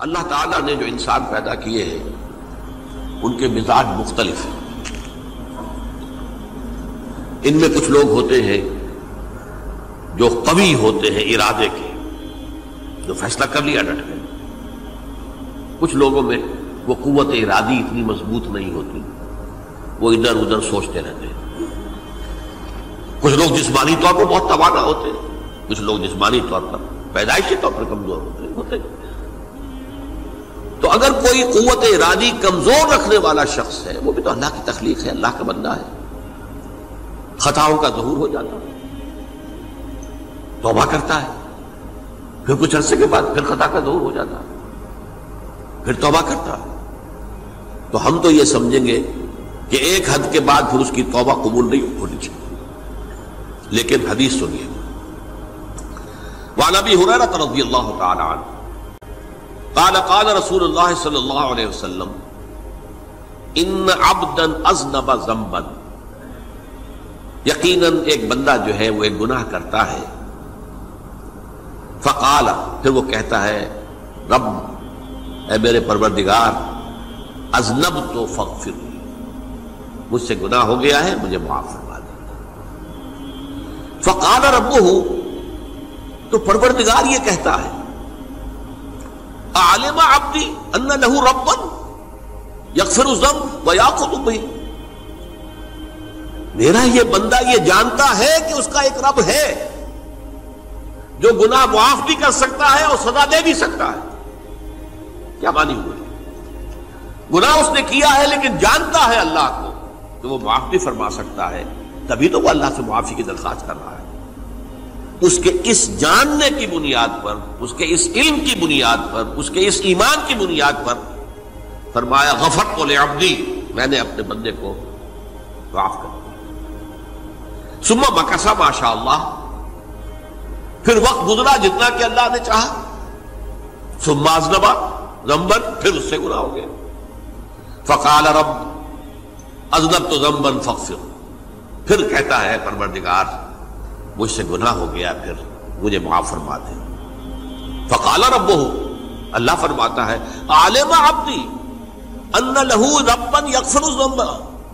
اللہ تعالیٰ نے جو انسان پیدا کیے ہیں ان کے مزاج مختلف ہیں. ان میں کچھ لوگ ہوتے ہیں جو قوی ہوتے ہیں ارادے کے، جو فیصلہ کر لیا ڈٹ گئے. کچھ لوگوں میں وہ قوت ارادی اتنی مضبوط نہیں ہوتی، وہ ادھر ادھر سوچتے رہتے ہیں. کچھ لوگ جسمانی طور پر بہت توانا ہوتے ہیں، کچھ لوگ جسمانی طور پر پیدائشی طور پر کمزور ہوتے ہیں. تو اگر کوئی قوت ارادی کمزور رکھنے والا شخص ہے، وہ بھی تو اللہ کی تخلیق ہے، اللہ کا بندہ ہے، خطاؤں کا ظہور ہو جاتا ہے، توبہ کرتا ہے، پھر کچھ عرصے کے بعد پھر خطا کا ظہور ہو جاتا ہے، پھر توبہ کرتا ہے. تو ہم تو یہ سمجھیں گے کہ ایک حد کے بعد پھر اس کی توبہ قبول نہیں ہونی چاہیے. لیکن حدیث سنیے. وعن ابی ہریرہ رضی اللہ تعالی عنہ قال قال رسول اللہ صلی اللہ علیہ وسلم ان عبدا اذنب ذنبا، یقیناً ایک بندہ جو ہے وہ ایک گناہ کرتا ہے. فقال، پھر وہ کہتا ہے رب، اے میرے پروردگار، اذنبت فاغفر لی، مجھ سے گناہ ہو گیا ہے، مجھے معاف فرما دے. فقال ربہ، تو پروردگار یہ کہتا ہے اعلم عبدی ان لہ ربا یغفر الذنب ویأخذ بہ، میرا یہ بندہ یہ جانتا ہے کہ اس کا ایک رب ہے جو گناہ معاف بھی کر سکتا ہے اور سزا دے بھی سکتا ہے. کیا معنی ہوئے؟ گناہ اس نے کیا ہے لیکن جانتا ہے اللہ کو کہ وہ معاف بھی فرما سکتا ہے، تبھی تو وہ اللہ سے معافی کی درخواست کر رہا ہے. اس کے اس جاننے کی بنیاد پر، اس کے اس علم کی بنیاد پر، اس کے اس ایمان کی بنیاد پر فرمایا غفرت لعبدی، میں نے اپنے بندے کو معاف کر دیا. ثم مکث ما شاء اللہ، پھر وقت گزرا جتنا کہ اللہ نے چاہا. ثم اذنب ذنبا، پھر اس سے گناہ ہو گیا. فقال رب اذنبت ذنبا فاغفر، پھر کہتا ہے پروردگار مجھ سے گناہ ہو گیا، پھر مجھے معاف فرما دے. فقال ربہ، اللہ فرماتا ہے عالم عبدی ان لہ ربا یغفر الذنب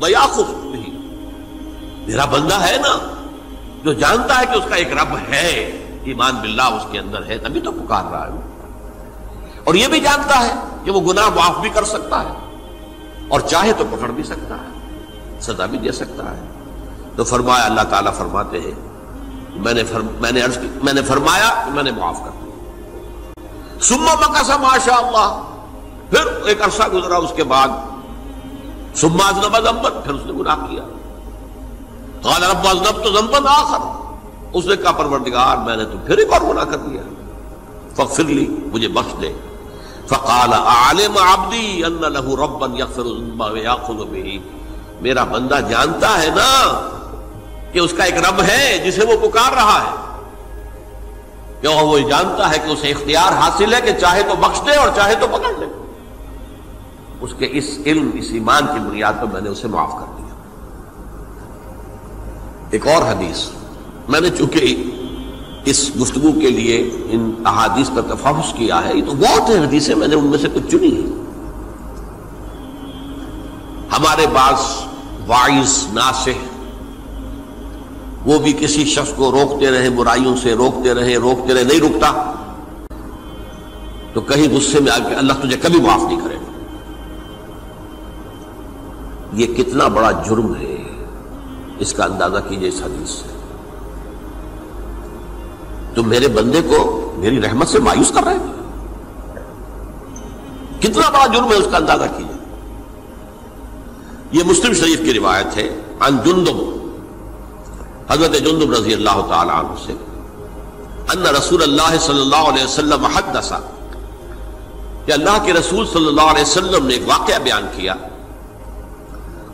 ویأخذ بہ، میرا بندہ ہے نا جو جانتا ہے کہ اس کا ایک رب ہے، ایمان باللہ اس کے اندر ہے، تبھی تو پکار رہا ہے. اور یہ بھی جانتا ہے کہ وہ گناہ معاف بھی کر سکتا ہے اور چاہے تو پکڑ بھی سکتا ہے، سزا بھی دے سکتا ہے. تو فرمایا، اللہ تعالیٰ فرماتے ہیں میں نے فرمایا کہ میں نے معاف کر دیا. ثم مکث ما شاء اللہ، پھر ایک عرصہ گزرا اس کے بعد. ثم اذنب ذنبا، پھر اس نے گناہ کیا. قال رب اذنبت ذنبا آخر، اس نے کہا پروردگار میں نے تو پھر ایک اور گناہ کر دیا، فاغفر لی، مجھے بخش دے. فقال اعلم عبدی ان لہ ربا یغفر الذنب ویأخذ بہ، میرا بندہ جانتا ہے نا کہ اس کا ایک رب ہے جسے وہ پکار رہا ہے، کیوں وہ جانتا ہے کہ اسے اختیار حاصل ہے کہ چاہے تو بخش دے اور چاہے تو پکڑ لے. اس کے اس علم، اس ایمان کی بنیاد پر میں نے اسے معاف کر دیا. ایک اور حدیث، میں نے چونکہ اس گفتگو کے لیے ان احادیث پر تفحص کیا ہے، یہ تو بہت ہیں حدیثیں، میں نے ان میں سے کچھ چنی ہیں. ہمارے بعض واعظ ناصح وہ بھی کسی شخص کو روکتے رہے، برائیوں سے روکتے رہے، نہیں رکتا، تو کہیں غصے میں آ کے اللہ تجھے کبھی معاف نہیں کرے گا. یہ کتنا بڑا جرم ہے، اس کا اندازہ کیجئے اس حدیث سے. تو میرے بندے کو میری رحمت سے مایوس کر رہے ہیں، کتنا بڑا جرم ہے، اس کا اندازہ کیجئے. یہ مسلم شریف کی روایت ہے عن جندب، حضرت جندب رضی اللہ تعالی عنہ سے، ان رسول اللہ صلی اللہ علیہ وسلم حدث، کہ اللہ کے رسول صلی اللہ علیہ وسلم نے ایک واقعہ بیان کیا.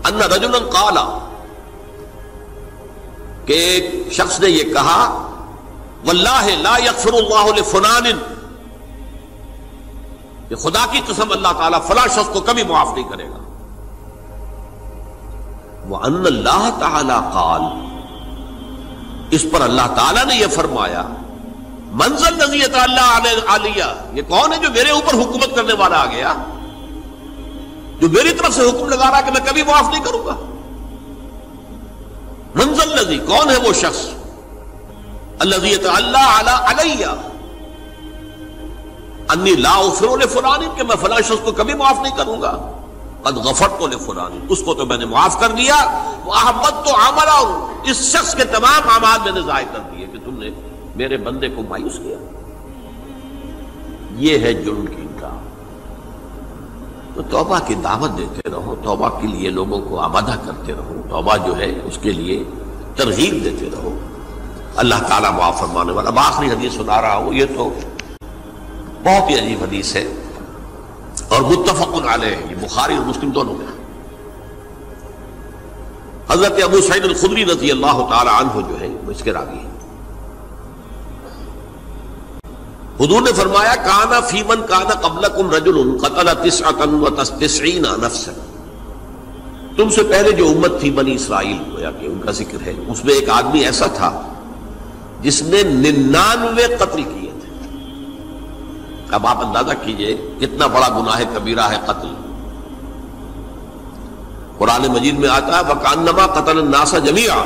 ان رجلا قال، کہ ایک شخص نے یہ کہا واللہ لا یغفر اللہ لفلان، کہ خدا کی قسم اللہ تعالیٰ فلاں شخص کو کبھی معاف نہیں کرے گا. وان اللہ تعالی قال، اس پر اللہ تعالیٰ نے یہ فرمایا منزل الذی یتعلی علیہ، یہ کون ہے جو میرے اوپر حکومت کرنے والا آ گیا، جو میری طرف سے حکم لگا رہا کہ میں کبھی معاف نہیں کروں گا؟ منزل الذی، کون ہے وہ شخص، الذی یتعلی علیہ انی لا اغفر لفلان، کہ میں فلاں شخص کو کبھی معاف نہیں کروں گا، قد غفرت لفلان، اس کو تو میں نے معاف کر دیا، واحبطت عملہ، اس شخص کے تمام اعمال میں نے ضائع کر دیے کہ تم نے میرے بندے کو مایوس کیا۔ یہ ہے جرم کی انکار۔ تو توبہ کی دعوت دیتے رہو، توبہ کے لیے لوگوں کو آمادہ کرتے رہو، توبہ جو ہے اس کے لیے ترغیب دیتے رہو، اللہ تعالیٰ معاف فرمانے والا۔ اب آخری حدیث سنا رہا ہوں، یہ تو بہت ہی عجیب حدیث ہے اور متفق علیہ، یہ بخاری اور مسلم دونوں میں۔ حضرت ابو سعید الخدری رضی اللہ تعالی عنہ جو ہے وہ اس کے راوی ہیں۔ حضور نے فرمایا کانا فی من کانا قبلکم رجل قتل 99 نفسا، تم سے پہلے جو امت تھی بنی اسرائیل، گویا کہ ان کا ذکر ہے، اس میں ایک آدمی ایسا تھا جس نے 99 قتل کیے تھے۔ اب آپ اندازہ کیجئے کتنا بڑا گناہ کبیرہ ہے قتل۔ قرآن مجید میں آتا ہے وَكَأَنَّمَا قَتَلَ النَّاسَ جَمِيعًا،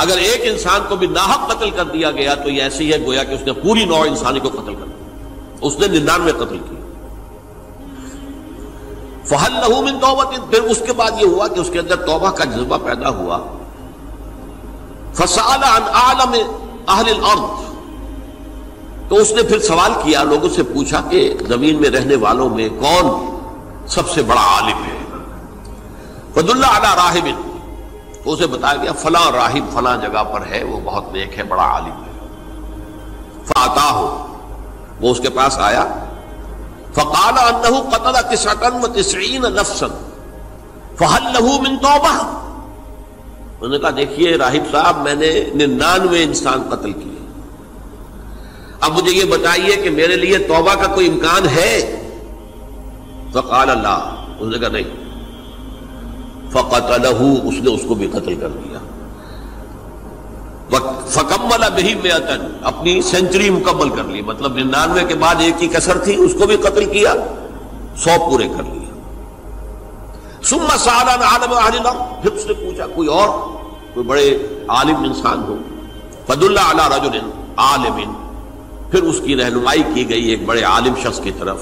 اگر ایک انسان کو بھی ناحق قتل کر دیا گیا تو یہ ایسی ہے گویا کہ اس نے پوری نوع انسانی کو قتل کر دیا، اس نے 99 قتل کیے۔ فَهَلْ لَهُ مِن تَوْبَةٍ، پھر اس کے بعد یہ ہوا کہ اس کے اندر توبہ کا جذبہ پیدا ہوا۔ فَسَأَلَ عَنْ أَعْلَمِ أَهْلِ الْأَرْضِ، تو اس نے پھر سوال کیا، لوگوں سے پوچھا کہ زمین میں رہنے والوں میں کون سب سے بڑا عالم ہے؟ فَدُلَّ عَلَى رَاهِبٍ، تو اسے بتایا گیا فلاں راہب فلاں جگہ پر ہے، وہ بہت نیک ہے، بڑا عالم ہے۔ فَأَتَاهُ، وہ اس کے پاس آیا، فَقَالَ أَنَّهُ قَتَلَ 99 نَفْسًا فَهَلْ لَهُ مِن تَوْبَةٍ، انہوں نے کہا دیکھیے راہب صاحب، میں نے 99 انسان قتل کیے، اب مجھے یہ بتائیے کہ میرے لیے توبہ کا کوئی امکان ہے؟ فَقَالَ لَا، انہوں نے کہا نہیں۔ فَقَتَلَهُ، اس نے اس کو بھی قتل کر دیا۔ فَكَمَّلَ بِهِ 100، اپنی سینچری مکمل کر لی، مطلب 99 کے بعد ایک کی کسر تھی، اس کو بھی قتل کیا، 100 پورے کر لیا۔ ثُمَّ سَأَلَ عَنْ عَالِمِ أَهْلِ الْأَرْضِ، پھر اس نے پوچھا کوئی اور کوئی بڑے عالم انسان ہو۔ فَدُلَّ عَلَى رَجُلٍ عَالِمٍ، پھر اس کی رہنمائی کی گئی ایک بڑے عالم شخص کی طرف۔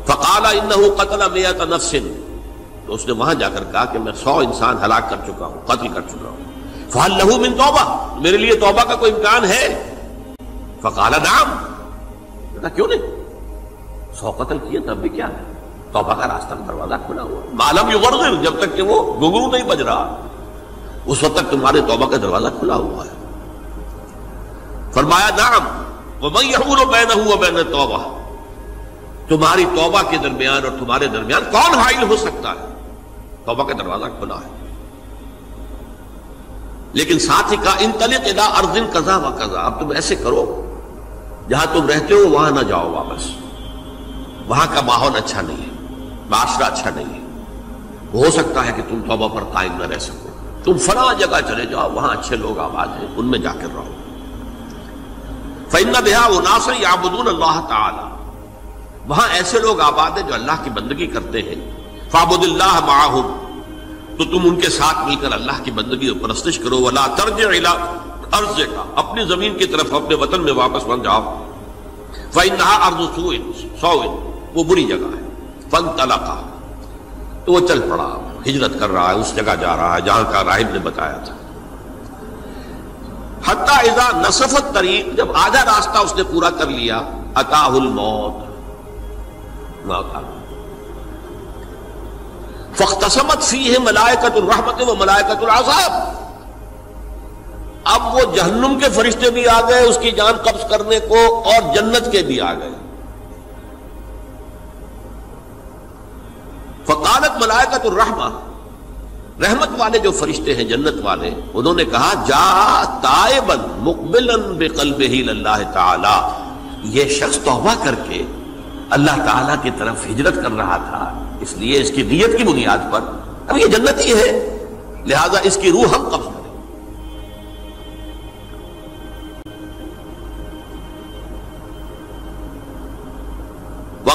فَقَالَ إِنَّهُ قَتَلَ 100 نَفْسٍ، تو اس نے وہاں جا کر کہا کہ میں 100 انسان ہلاک کر چکا ہوں، قتل کر چکا ہوں۔ فَهَلْ لَهُ مِن تَوْبَةٍ، میرے لیے توبہ کا کوئی امکان ہے؟ فَقَالَ نَعَمْ، کہا کیوں نہیں، 100 قتل کیے تب بھی کیا ہے، توبہ کا راستہ دروازہ کھلا ہوا، مَا لَمْ يُغَرْغِرْ، جب تک کہ وہ گھنگرو نہیں بج رہا، اس وقت تک تمہارے توبہ کا دروازہ کھلا ہوا ہے۔ فرمایا نعم، وَمَن يَحُولُ بَيْنَهُ وَبَيْنَ التَّوْبَةِ، تمہاری توبہ کے درمیان اور تمہارے درمیان کون حائل ہو سکتا ہے؟ توبہ کا دروازہ کھلا ہے۔ لیکن ساتھ ہی کہا انطلق الی ارض کذا و کذا، اب تم ایسے کرو جہاں تم رہتے ہو وہاں نہ جاؤ واپس، وہاں کا ماحول اچھا نہیں ہے، معاشرہ اچھا نہیں ہے، ہو سکتا ہے کہ تم توبہ پر قائم نہ رہ سکو، تم فلاں جگہ چلے جاؤ، وہاں اچھے لوگ آباد ہیں، ان میں جا کر رہو۔ فإن بها اناسا یعبدون اللہ تعالی، وہاں ایسے لوگ آباد ہیں جو اللہ کی بندگی کرتے ہیں۔ فاعبد اللہ معہم، تو تم ان کے ساتھ مل کر اللہ کی بندگی اور پرستش کرو۔ ولا ترجع الی ارضک، اپنی زمین کی طرف اپنے وطن میں واپس بن جاؤ۔ فإنها ارض سوء، وہ بری جگہ ہے۔ فانطلقا، تو وہ چل پڑا، ہجرت کر رہا ہے، اس جگہ جا رہا ہے جہاں کا راہب نے بتایا تھا۔ حتی اذا نصف الطریق، جب آدھا راستہ اس نے پورا کر لیا، اتاہ الموت، موت آ گئی۔ فاختصمت فیہ ملائکۃ الرحمت و ملائکۃ العذاب، اب وہ جہنم کے فرشتے بھی آ گئے اس کی جان قبض کرنے کو، اور جنت کے بھی آ گئے۔ فقالت ملائکۃ الرحمہ، رحمت والے جو فرشتے ہیں جنت والے، انہوں نے کہا جا تائبا مقبلا بقلبہ للہ تعالی، یہ شخص توبہ کر کے اللہ تعالیٰ کی طرف ہجرت کر رہا تھا، اس لیے اس کی نیت کی بنیاد پر اب یہ جنتی ہے، لہذا اس کی روح ہم قبض کریں۔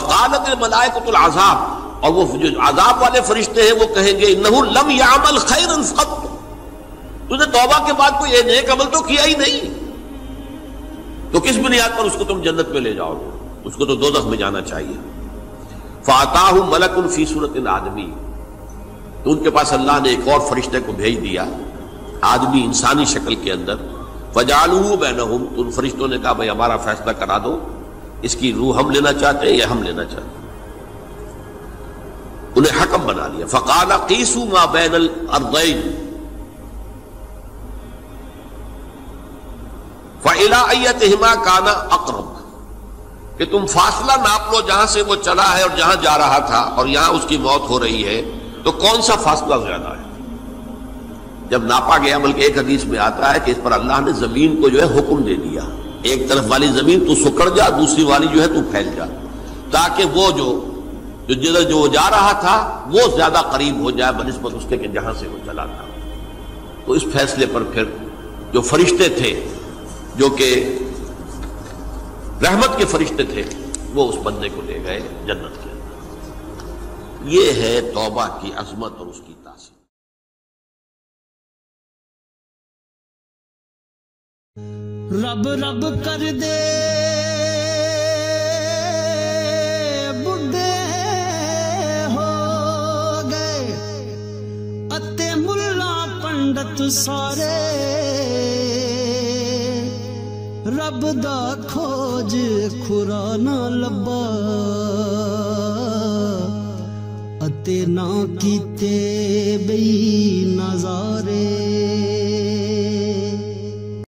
وقالت الملائکۃ العذاب، اور وہ جو عذاب والے فرشتے ہیں وہ کہیں گے انہ لم یعمل خیرا قط، تو نے توبہ کے بعد کوئی نیک عمل تو کیا ہی نہیں، تو کس بنیاد پر اس کو تم جنت میں لے جاؤ گے؟ اس کو تو دوزخ میں جانا چاہیے۔ فاتاہ ملک فی صورت آدمی، تو ان کے پاس اللہ نے ایک اور فرشتے کو بھیج دیا آدمی انسانی شکل کے اندر، فجعلوہ بینہم، تو ان فرشتوں نے کہا بھائی ہمارا فیصلہ کرا دو، اس کی روح ہم لینا چاہتے ہیں یا ہم لینا چاہتے ہیں، انہیں حکم بنا لیا۔ فقال قیسوا ما بین الارضین فإلی ایتہما کان اقرب، کہ تم فاصلہ ناپ لو جہاں سے وہ چلا ہے اور جہاں جا رہا تھا اور یہاں اس کی موت ہو رہی ہے، تو کون سا فاصلہ زیادہ ہے؟ جب ناپا گیا، بلکہ ایک حدیث میں آتا ہے کہ اس پر اللہ نے زمین کو جو ہے حکم دے دیا، ایک طرف والی زمین تو سکڑ جا، دوسری والی جو ہے تو پھیل جا، تاکہ وہ جو جدھر جو جا رہا تھا وہ زیادہ قریب ہو جائے بنسبت اس کے کہ جہاں سے وہ چلا تھا۔ تو اس فیصلے پر پھر جو فرشتے تھے جو کہ رحمت کے فرشتے تھے وہ اس بندے کو لے گئے جنت کے اندر۔ یہ ہے توبہ کی عظمت اور اس کی تاثیر۔ رب رب کر دے بڈھے ہو گئے اتے ملا پنڈت سارے، رب دا کھوج کھرا نہ لبا اتے نہ کیتے بئی